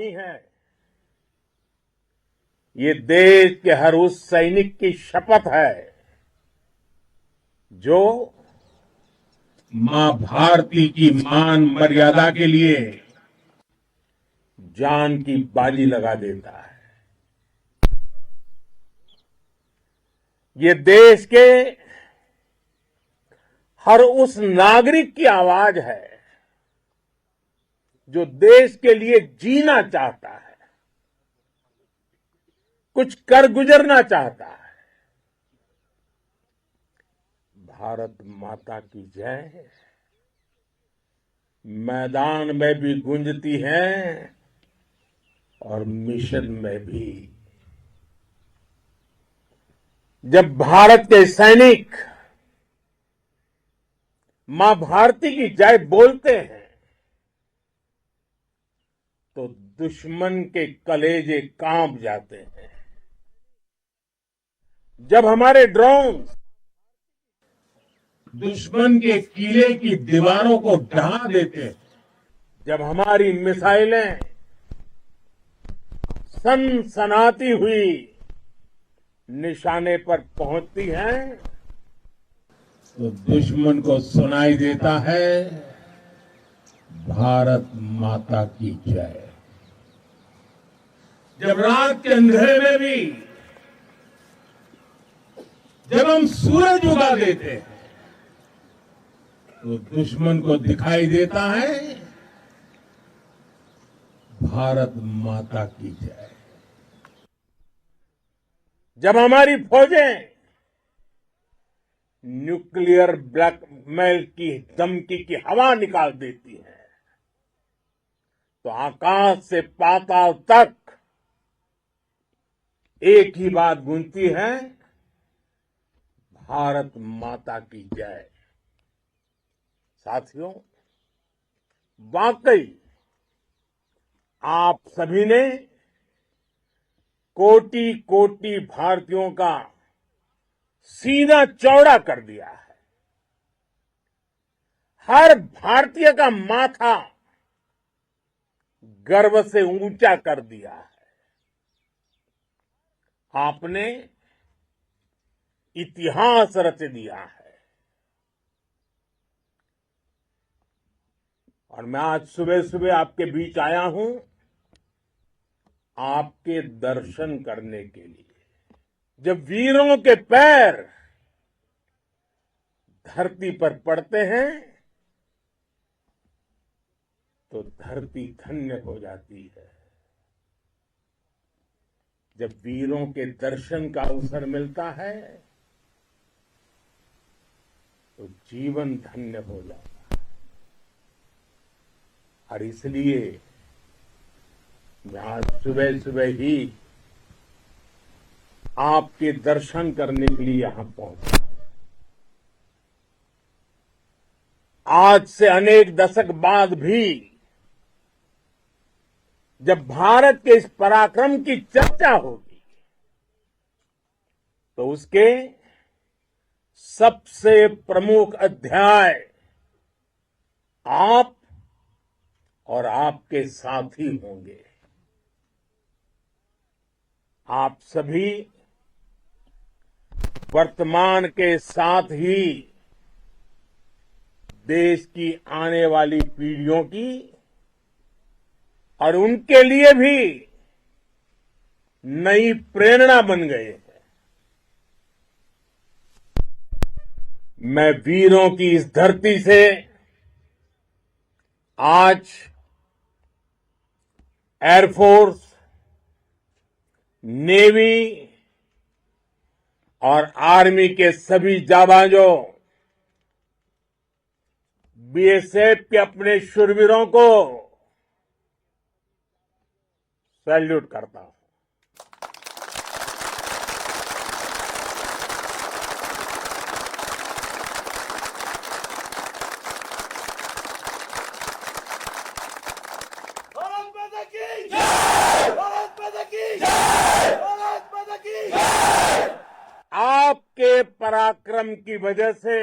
नहीं है, ये देश के हर उस सैनिक की शपथ है जो मां भारती की मान मर्यादा के लिए जान की बाजी लगा देता है। ये देश के हर उस नागरिक की आवाज है जो देश के लिए जीना चाहता है, कुछ कर गुजरना चाहता है। भारत माता की जय मैदान में भी गूंजती है और मिशन में भी। जब भारत के सैनिक मां भारती की जय बोलते हैं तो दुश्मन के कलेजे कांप जाते हैं। जब हमारे ड्रोन दुश्मन के किले की दीवारों को ढहा देते हैं, जब हमारी मिसाइलें सनसनाती हुई निशाने पर पहुंचती हैं, तो दुश्मन को सुनाई देता है भारत माता की जय। जब रात के अंधेरे में भी जब हम सूरज उगा देते हैं तो दुश्मन को दिखाई देता है भारत माता की जय। जब हमारी फौजें न्यूक्लियर ब्लैकमेल की धमकी की हवा निकाल देती हैं तो आकाश से पाताल तक एक ही बात गूंजती है, भारत माता की जय। साथियों, वाकई आप सभी ने कोटि कोटि भारतीयों का सीना चौड़ा कर दिया है। हर भारतीय का माथा गर्व से ऊंचा कर दिया है। आपने इतिहास रच दिया है। और मैं आज सुबह सुबह आपके बीच आया हूं आपके दर्शन करने के लिए। जब वीरों के पैर धरती पर पड़ते हैं तो धरती धन्य हो जाती है। जब वीरों के दर्शन का अवसर मिलता है तो जीवन धन्य हो जाता है। और इसलिए मैं आज सुबह सुबह ही आपके दर्शन करने के लिए यहां पहुंचा। आज से अनेक दशक बाद भी जब भारत के इस पराक्रम की चर्चा होगी तो उसके सबसे प्रमुख अध्याय आप और आपके साथी होंगे। आप सभी वर्तमान के साथ ही देश की आने वाली पीढ़ियों की और उनके लिए भी नई प्रेरणा बन गए हैं। मैं वीरों की इस धरती से आज एयरफोर्स, नेवी और आर्मी के सभी जाबाजों, बीएसएफ के अपने शूरवीरों को सैल्यूट करता हूं। भारत माता की जय! भारत माता की जय! भारत माता की जय! आपके पराक्रम की वजह से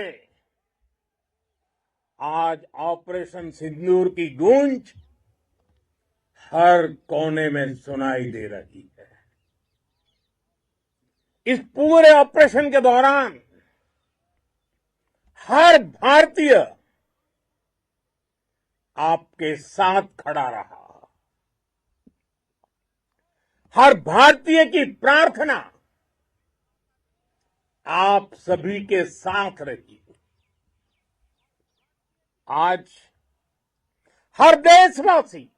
आज ऑपरेशन सिंदूर की गूंज हर कोने में सुनाई दे रही है। इस पूरे ऑपरेशन के दौरान हर भारतीय आपके साथ खड़ा रहा। हर भारतीय की प्रार्थना आप सभी के साथ रही। आज हर देशवासी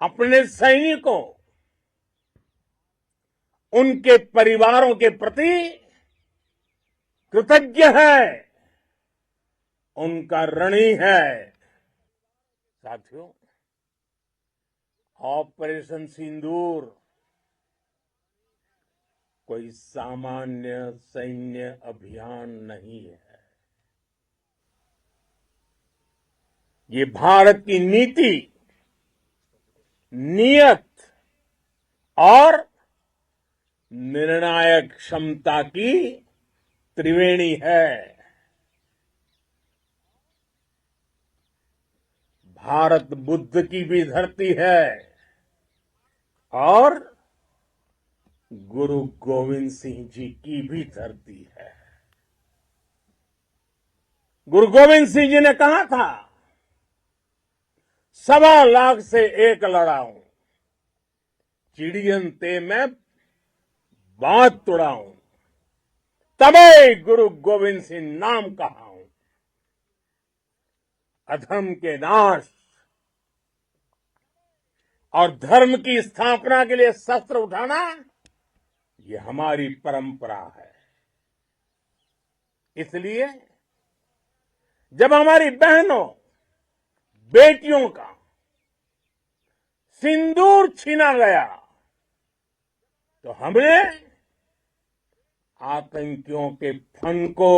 अपने सैनिकों, उनके परिवारों के प्रति कृतज्ञ है, उनका ऋणी है। साथियों, ऑपरेशन सिंदूर कोई सामान्य सैन्य अभियान नहीं है। ये भारत की नीति, नियत और निर्णायक क्षमता की त्रिवेणी है। भारत बुद्ध की भी धरती है और गुरु गोविंद सिंह जी की भी धरती है। गुरु गोविंद सिंह जी ने कहा था, 1.25 लाख से एक लड़ाऊं, चिड़ियन ते मैं बात तुड़ाऊं, तबे गुरु गोविंद सिंह नाम कहाऊं। अधर्म के नाश और धर्म की स्थापना के लिए शस्त्र उठाना, ये हमारी परंपरा है। इसलिए जब हमारी बहनों, बेटियों का सिंदूर छीना गया, तो हमने आतंकियों के फन को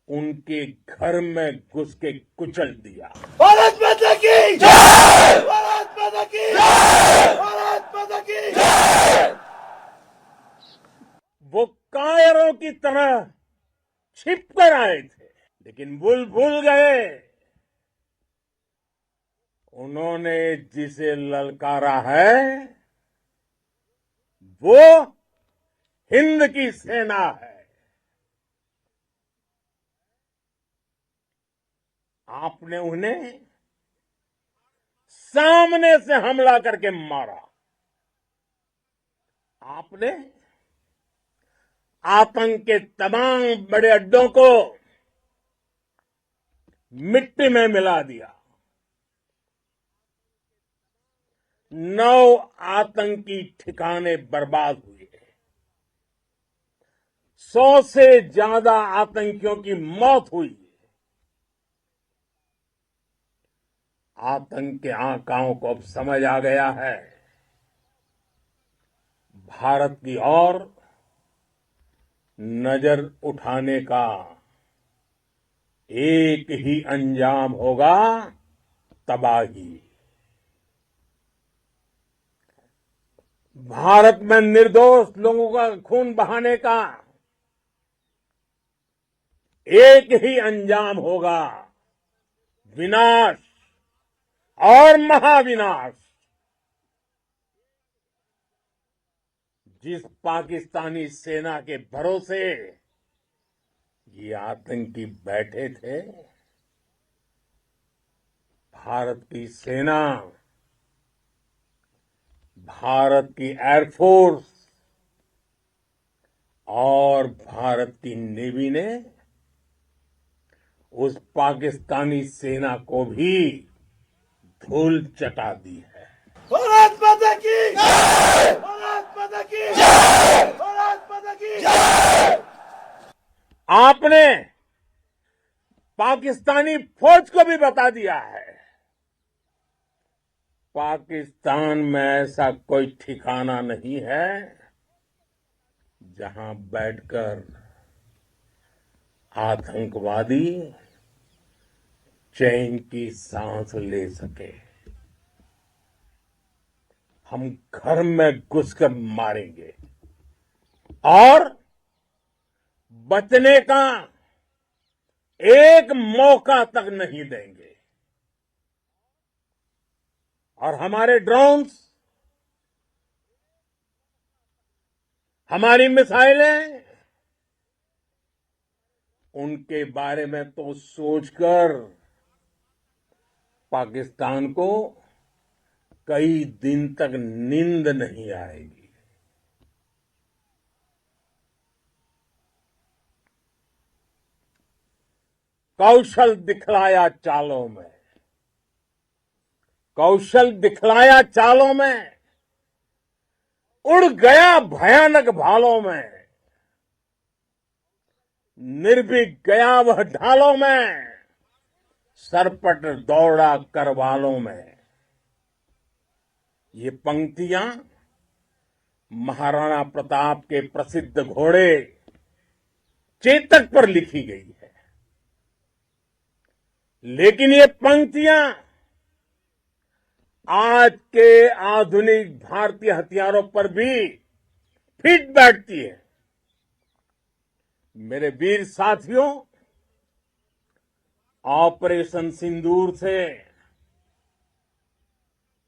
उनके घर में घुस के कुचल दिया। भारत माता की जय! भारत माता की जय! भारत माता की जय! वो कायरों की तरह छिप कर आए थे, लेकिन भूल गए उन्होंने जिसे ललकारा है वो हिंद की सेना है। आपने उन्हें सामने से हमला करके मारा। आपने आतंक के तमाम बड़े अड्डों को मिट्टी में मिला दिया। 9 आतंकी ठिकाने बर्बाद हुए। 100 से ज्यादा आतंकियों की मौत हुई। आतंक के आकाओं को अब समझ आ गया है, भारत की ओर नजर उठाने का एक ही अंजाम होगा, तबाही। भारत में निर्दोष लोगों का खून बहाने का एक ही अंजाम होगा, विनाश और महाविनाश। जिस पाकिस्तानी सेना के भरोसे ये आतंकी बैठे थे, भारत की सेना, भारत की एयरफोर्स और भारत की नेवी ने उस पाकिस्तानी सेना को भी धूल चटा दी है। भारत माता की जय! भारत माता की जय! भारत माता की जय! आपने पाकिस्तानी फौज को भी बता दिया है, पाकिस्तान में ऐसा कोई ठिकाना नहीं है जहां बैठकर आतंकवादी चैन की सांस ले सके। हम घर में घुसकर मारेंगे और बचने का एक मौका तक नहीं देंगे। और हमारे ड्रोन्स, हमारी मिसाइलें, उनके बारे में तो सोचकर पाकिस्तान को कई दिन तक नींद नहीं आएगी। कौशल दिखलाया चालों में, कौशल दिखलाया चालों में, उड़ गया भयानक भालों में, निर्भीक गया वह ढालों में, सरपट दौड़ा करवालों में। ये पंक्तियां महाराणा प्रताप के प्रसिद्ध घोड़े चेतक पर लिखी गई है। लेकिन ये पंक्तियां आज के आधुनिक भारतीय हथियारों पर भी फिट बैठती है। मेरे वीर साथियों, ऑपरेशन सिंदूर से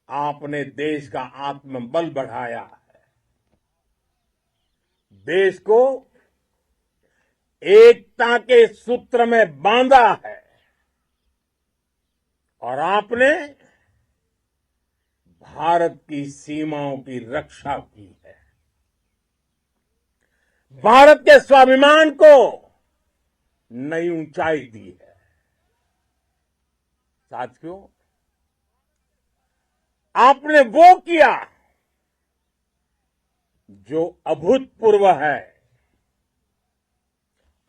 आपने देश का आत्मबल बढ़ाया है, देश को एकता के सूत्र में बांधा है और आपने भारत की सीमाओं की रक्षा की है। भारत के स्वाभिमान को नई ऊंचाई दी है। साथियों, आपने वो किया जो अभूतपूर्व है,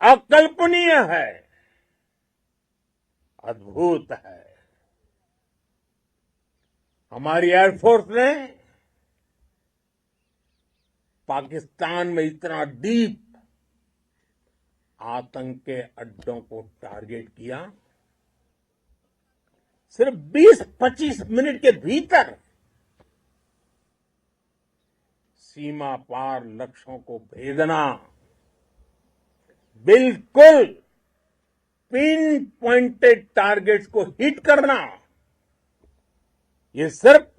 अकल्पनीय है, अद्भुत है। हमारी एयरफोर्स ने पाकिस्तान में इतना डीप आतंक के अड्डों को टारगेट किया, सिर्फ 20-25 मिनट के भीतर सीमा पार लक्ष्यों को भेदना, बिल्कुल पिन पॉइंटेड टारगेट्स को हिट करना, ये सिर्फ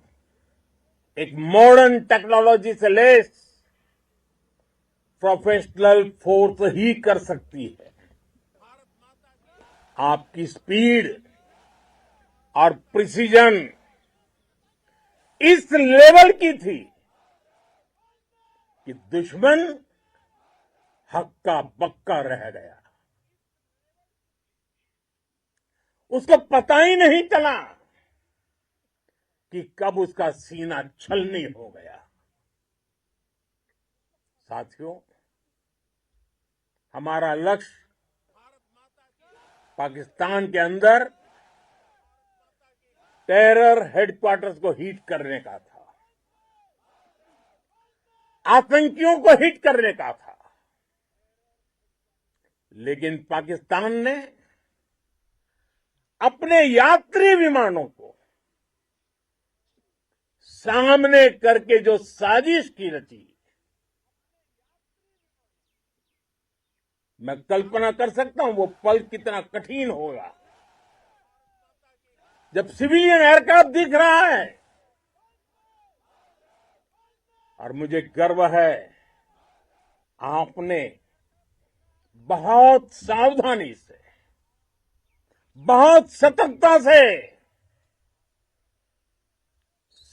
एक मॉडर्न टेक्नोलॉजी से लेस प्रोफेशनल फोर्स ही कर सकती है। आपकी स्पीड और प्रिसीजन इस लेवल की थी कि दुश्मन हक्का बक्का रह गया। उसको पता ही नहीं चला कि कब उसका सीना छलनी हो गया। साथियों, हमारा लक्ष्य पाकिस्तान के अंदर टेरर हेडक्वार्टर्स को हिट करने का था, आतंकियों को हिट करने का था। लेकिन पाकिस्तान ने अपने यात्री विमानों को सामने करके जो साजिश की रची, मैं कल्पना कर सकता हूं वो पल कितना कठिन होगा जब सिविलियन एयरक्राफ्ट दिख रहा है। और मुझे गर्व है, आपने बहुत सावधानी से, बहुत सतर्कता से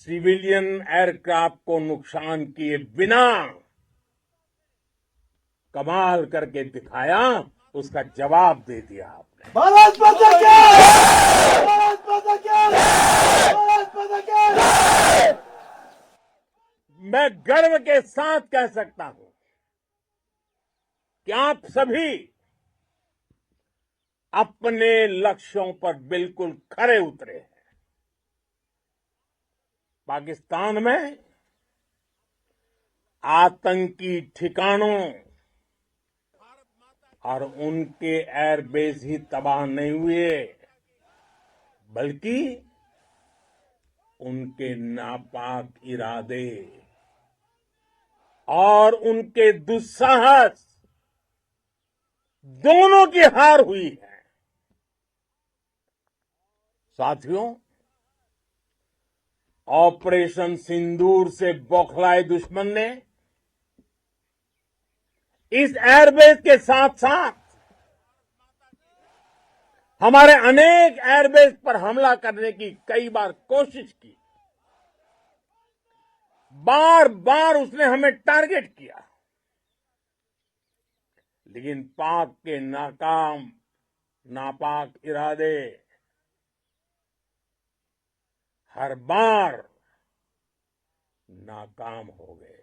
सिविलियन एयरक्राफ्ट को नुकसान किए बिना कमाल करके दिखाया, उसका जवाब दे दिया आपने। भारत माता की जय! भारत माता की जय! भारत माता की जय! मैं गर्व के साथ कह सकता हूं कि आप सभी अपने लक्ष्यों पर बिल्कुल खरे उतरे हैं। पाकिस्तान में आतंकी ठिकानों और उनके एयरबेस ही तबाह नहीं हुए, बल्कि उनके नापाक इरादे और उनके दुस्साहस दोनों की हार हुई है। साथियों, ऑपरेशन सिंदूर से बौखलाए दुश्मन ने इस एयरबेस के साथ साथ हमारे अनेक एयरबेस पर हमला करने की कई बार कोशिश की। बार बार उसने हमें टारगेट किया, लेकिन पाक के नापाक इरादे हर बार नाकाम हो गए।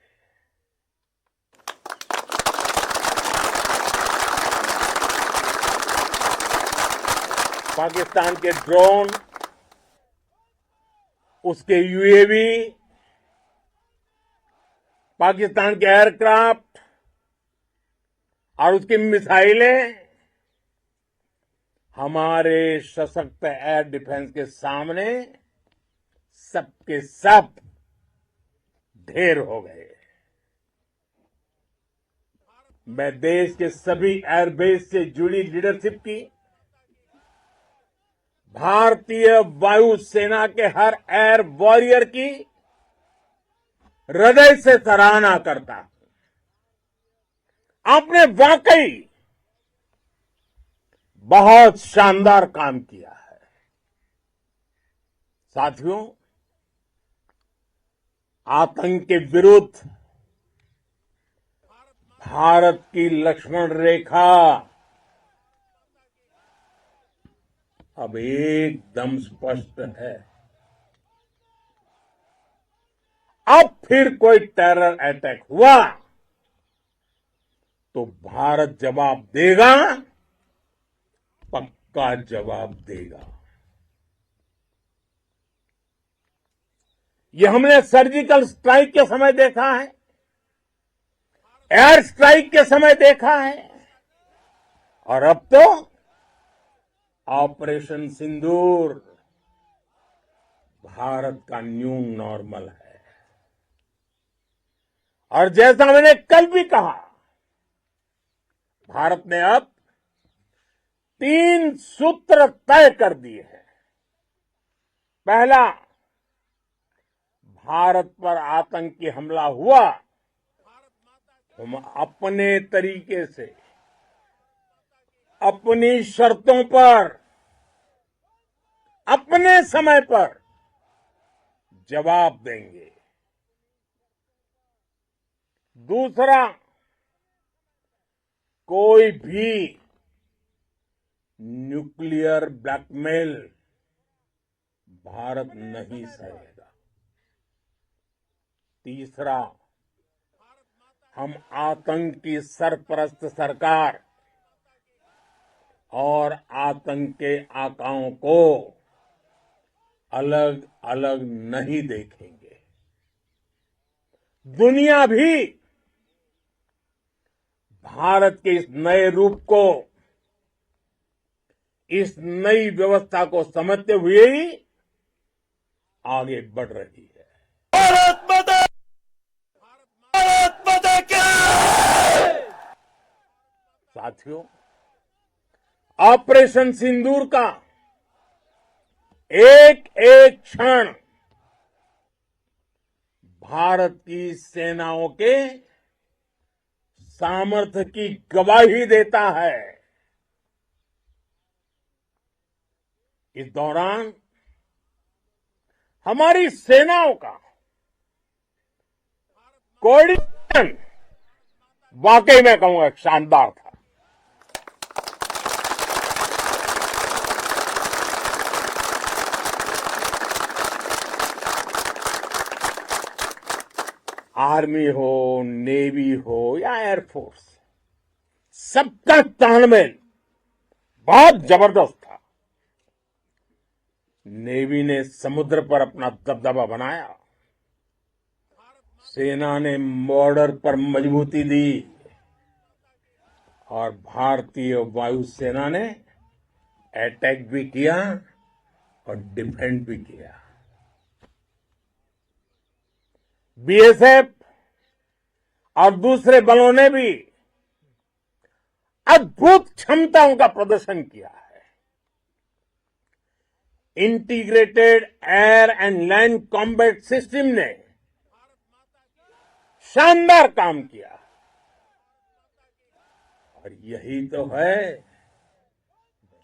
पाकिस्तान के ड्रोन, उसके यूएवी, पाकिस्तान के एयरक्राफ्ट और उसकी मिसाइलें हमारे सशक्त एयर डिफेंस के सामने सबके सब ढेर हो गए। मैं देश के सभी एयरबेस से जुड़ी लीडरशिप की, भारतीय वायुसेना के हर एयर वॉरियर की हृदय से सराहना करता हूं। आपने वाकई बहुत शानदार काम किया है। साथियों, आतंक के विरुद्ध भारत की लक्ष्मण रेखा अब एकदम स्पष्ट है। अब फिर कोई टेरर अटैक हुआ तो भारत जवाब देगा, पक्का जवाब देगा। ये हमने सर्जिकल स्ट्राइक के समय देखा है, एयर स्ट्राइक के समय देखा है, और अब तो ऑपरेशन सिंदूर भारत का न्यू नॉर्मल है। और जैसा मैंने कल भी कहा, भारत ने अब 3 सूत्र तय कर दिए हैं। पहला, भारत पर आतंकी हमला हुआ, हम अपने तरीके से, अपनी शर्तों पर, अपने समय पर जवाब देंगे। दूसरा, कोई भी न्यूक्लियर ब्लैकमेल भारत नहीं सहेगा। तीसरा, हम आतंक की सरपरस्त सरकार और आतंक के आकाओं को अलग अलग नहीं देखेंगे। दुनिया भी भारत के इस नए रूप को, इस नई व्यवस्था को समझते हुए ही आगे बढ़ रही है। भारत माता, भारत माता की। साथियों, ऑपरेशन सिंदूर का एक एक क्षण भारत की सेनाओं के सामर्थ्य की गवाही देता है। इस दौरान हमारी सेनाओं का कोऑर्डिनेशन वाकई में कहूंगा शानदार था। आर्मी हो, नेवी हो या एयरफोर्स, सबका तालमेल बहुत जबरदस्त था। नेवी ने समुद्र पर अपना दबदबा बनाया, सेना ने बॉर्डर पर मजबूती दी और भारतीय वायुसेना ने अटैक भी किया और डिफेंड भी किया। बीएसएफ और दूसरे बलों ने भी अद्भुत क्षमताओं का प्रदर्शन किया है। Integrated air and land combat system ने शानदार काम किया और यही तो है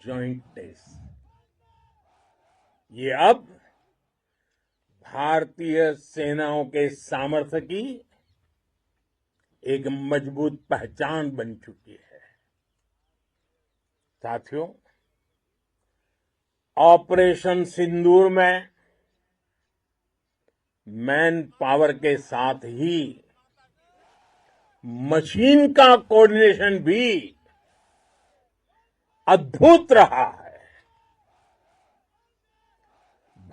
जॉइंट टेस्ट। ये अब भारतीय सेनाओं के सामर्थ्य की एक मजबूत पहचान बन चुकी है। साथियों, ऑपरेशन सिंदूर में मैन पावर के साथ ही मशीन का कोऑर्डिनेशन भी अद्भुत रहा है।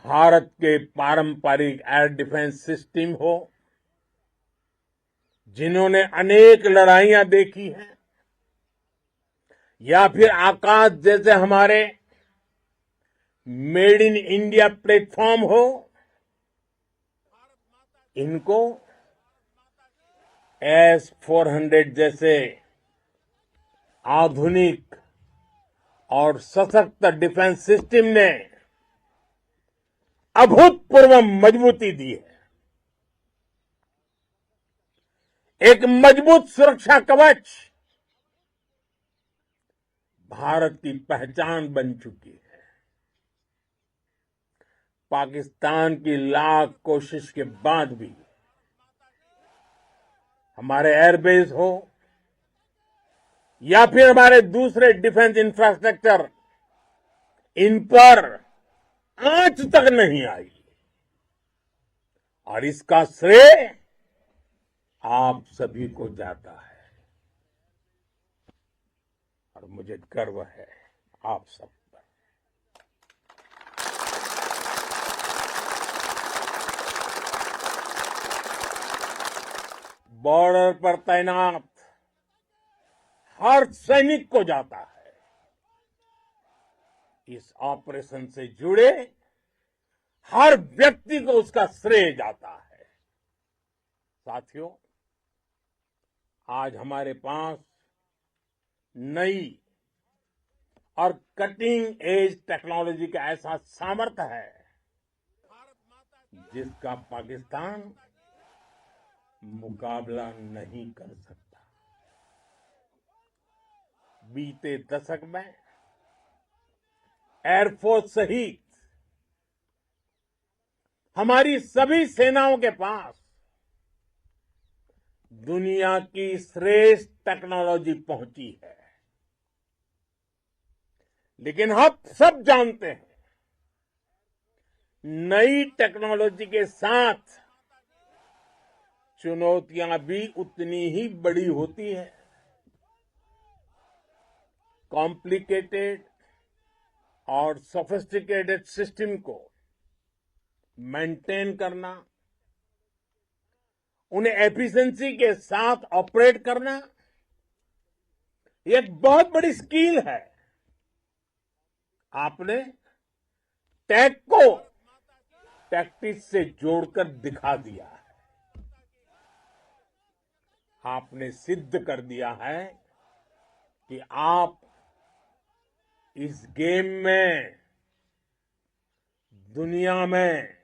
भारत के पारंपरिक एयर डिफेंस सिस्टम हो, जिन्होंने अनेक लड़ाइयां देखी हैं, या फिर आकाश जैसे हमारे मेड इन इंडिया प्लेटफॉर्म हो, इनको S-400 जैसे आधुनिक और सशक्त डिफेंस सिस्टम ने अभूतपूर्व मजबूती दी है। एक मजबूत सुरक्षा कवच भारत की पहचान बन चुकी है। पाकिस्तान की लाख कोशिश के बाद भी हमारे एयरबेस हो या फिर हमारे दूसरे डिफेंस इंफ्रास्ट्रक्चर, इन पर आंच तक नहीं आई और इसका श्रेय आप सभी को जाता है और मुझे गर्व है आप सब पर। बॉर्डर पर तैनात हर सैनिक को जाता है। इस ऑपरेशन से जुड़े हर व्यक्ति को उसका श्रेय जाता है। साथियों, आज हमारे पास नई और कटिंग एज टेक्नोलॉजी का ऐसा सामर्थ्य है जिसका पाकिस्तान मुकाबला नहीं कर सकता। बीते दशक में एयरफोर्स सहित हमारी सभी सेनाओं के पास दुनिया की श्रेष्ठ टेक्नोलॉजी पहुंची है। लेकिन हम सब जानते हैं, नई टेक्नोलॉजी के साथ चुनौतियां भी उतनी ही बड़ी होती है। कॉम्प्लिकेटेड और सोफिस्टिकेटेड सिस्टम को मेंटेन करना, उन्हें एफिशिएंसी के साथ ऑपरेट करना, ये एक बहुत बड़ी स्किल है। आपने टेक को टैक्टिक्स से जोड़कर दिखा दिया है। आपने सिद्ध कर दिया है कि आप इस गेम में दुनिया में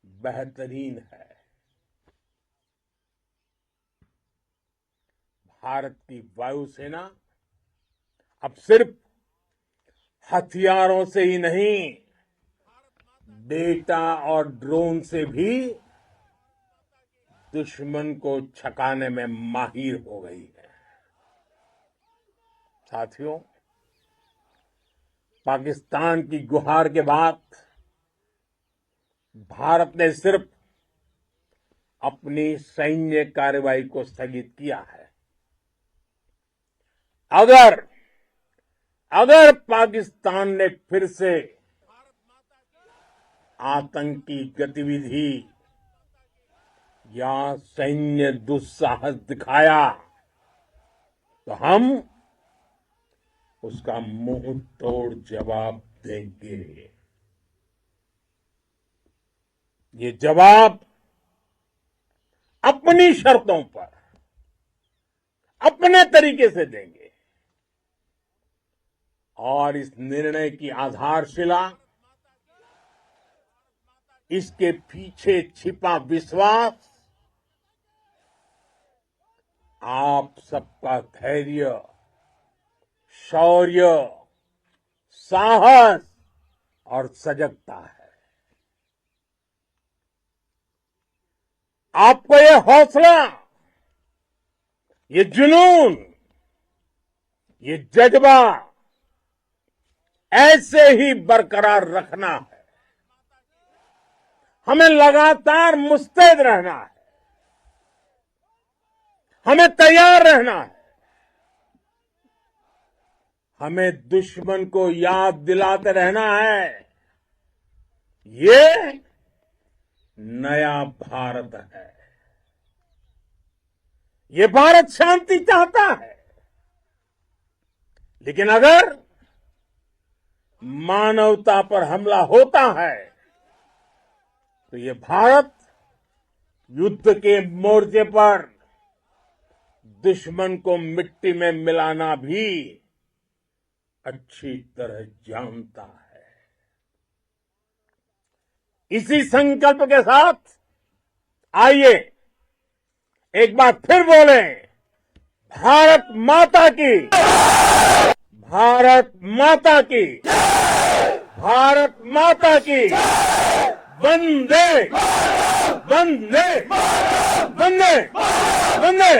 बेहतरीन है। भारत की वायुसेना अब सिर्फ हथियारों से ही नहीं, डेटा और ड्रोन से भी दुश्मन को छकाने में माहिर हो गई है। साथियों, पाकिस्तान की गुहार के बाद भारत ने सिर्फ अपनी सैन्य कार्रवाई को स्थगित किया है। अगर पाकिस्तान ने फिर से आतंकी गतिविधि या सैन्य दुस्साहस दिखाया तो हम उसका मुंह तोड़ जवाब देंगे। ये जवाब अपनी शर्तों पर, अपने तरीके से देंगे और इस निर्णय की आधारशिला इसके पीछे छिपा विश्वास आप सबका धैर्य, शौर्य, साहस और सजगता है। आपको ये हौसला, ये जुनून, ये जज्बा ऐसे ही बरकरार रखना है। हमें लगातार मुस्तैद रहना है, हमें तैयार रहना है। हमें दुश्मन को याद दिलाते रहना है, ये नया भारत है। ये भारत शांति चाहता है, लेकिन अगर मानवता पर हमला होता है तो ये भारत युद्ध के मोर्चे पर दुश्मन को मिट्टी में मिलाना भी अच्छी तरह जानता है। इसी संकल्प के साथ आइए एक बार फिर बोलें, भारत माता की, भारत माता की, भारत माता की, वंदे वंदे वंदे वंदे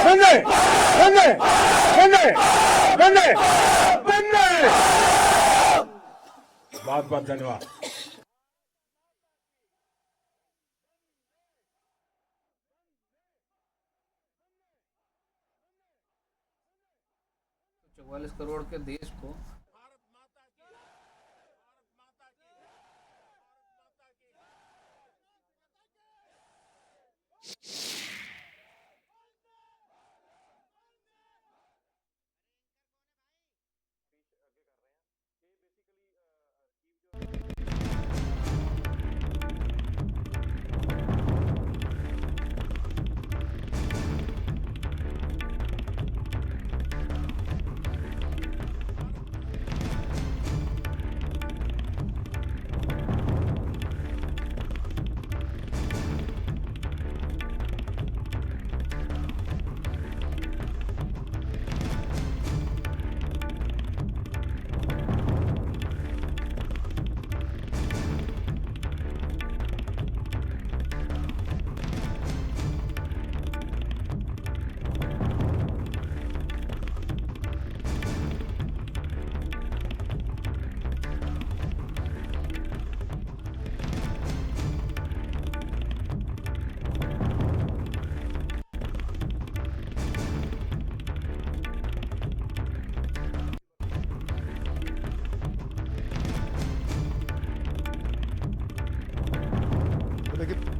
वंदे वंदे वंदे वंदे वंदे। बहुत बहुत धन्यवाद। तो 44 करोड़ के देश को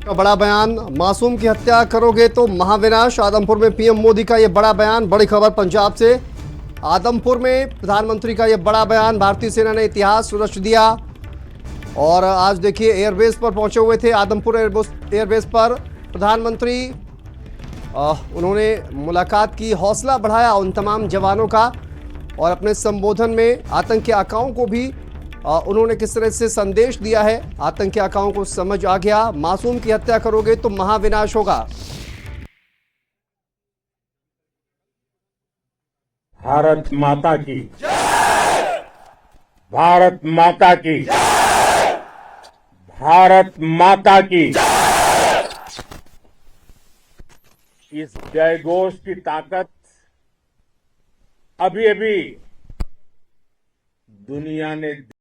का बड़ा बयान, मासूम की हत्या करोगे तो महाविनाश। आदमपुर में पीएम मोदी का यह बड़ा बयान। बड़ी खबर पंजाब से, आदमपुर में प्रधानमंत्री का यह बड़ा बयान। भारतीय सेना ने इतिहास रच दिया। और आज देखिए एयरबेस पर पहुंचे हुए थे, आदमपुर एयरबेस पर प्रधानमंत्री। उन्होंने मुलाकात की, हौसला बढ़ाया उन तमाम जवानों का। और अपने संबोधन में आतंकी आकाओं को भी उन्होंने किस तरह से संदेश दिया है, आतंकी आकाओं को समझ आ गया। मासूम की हत्या करोगे तो महाविनाश होगा। भारत माता की, भारत माता की, भारत माता की। इस जयघोष की ताकत अभी अभी दुनिया ने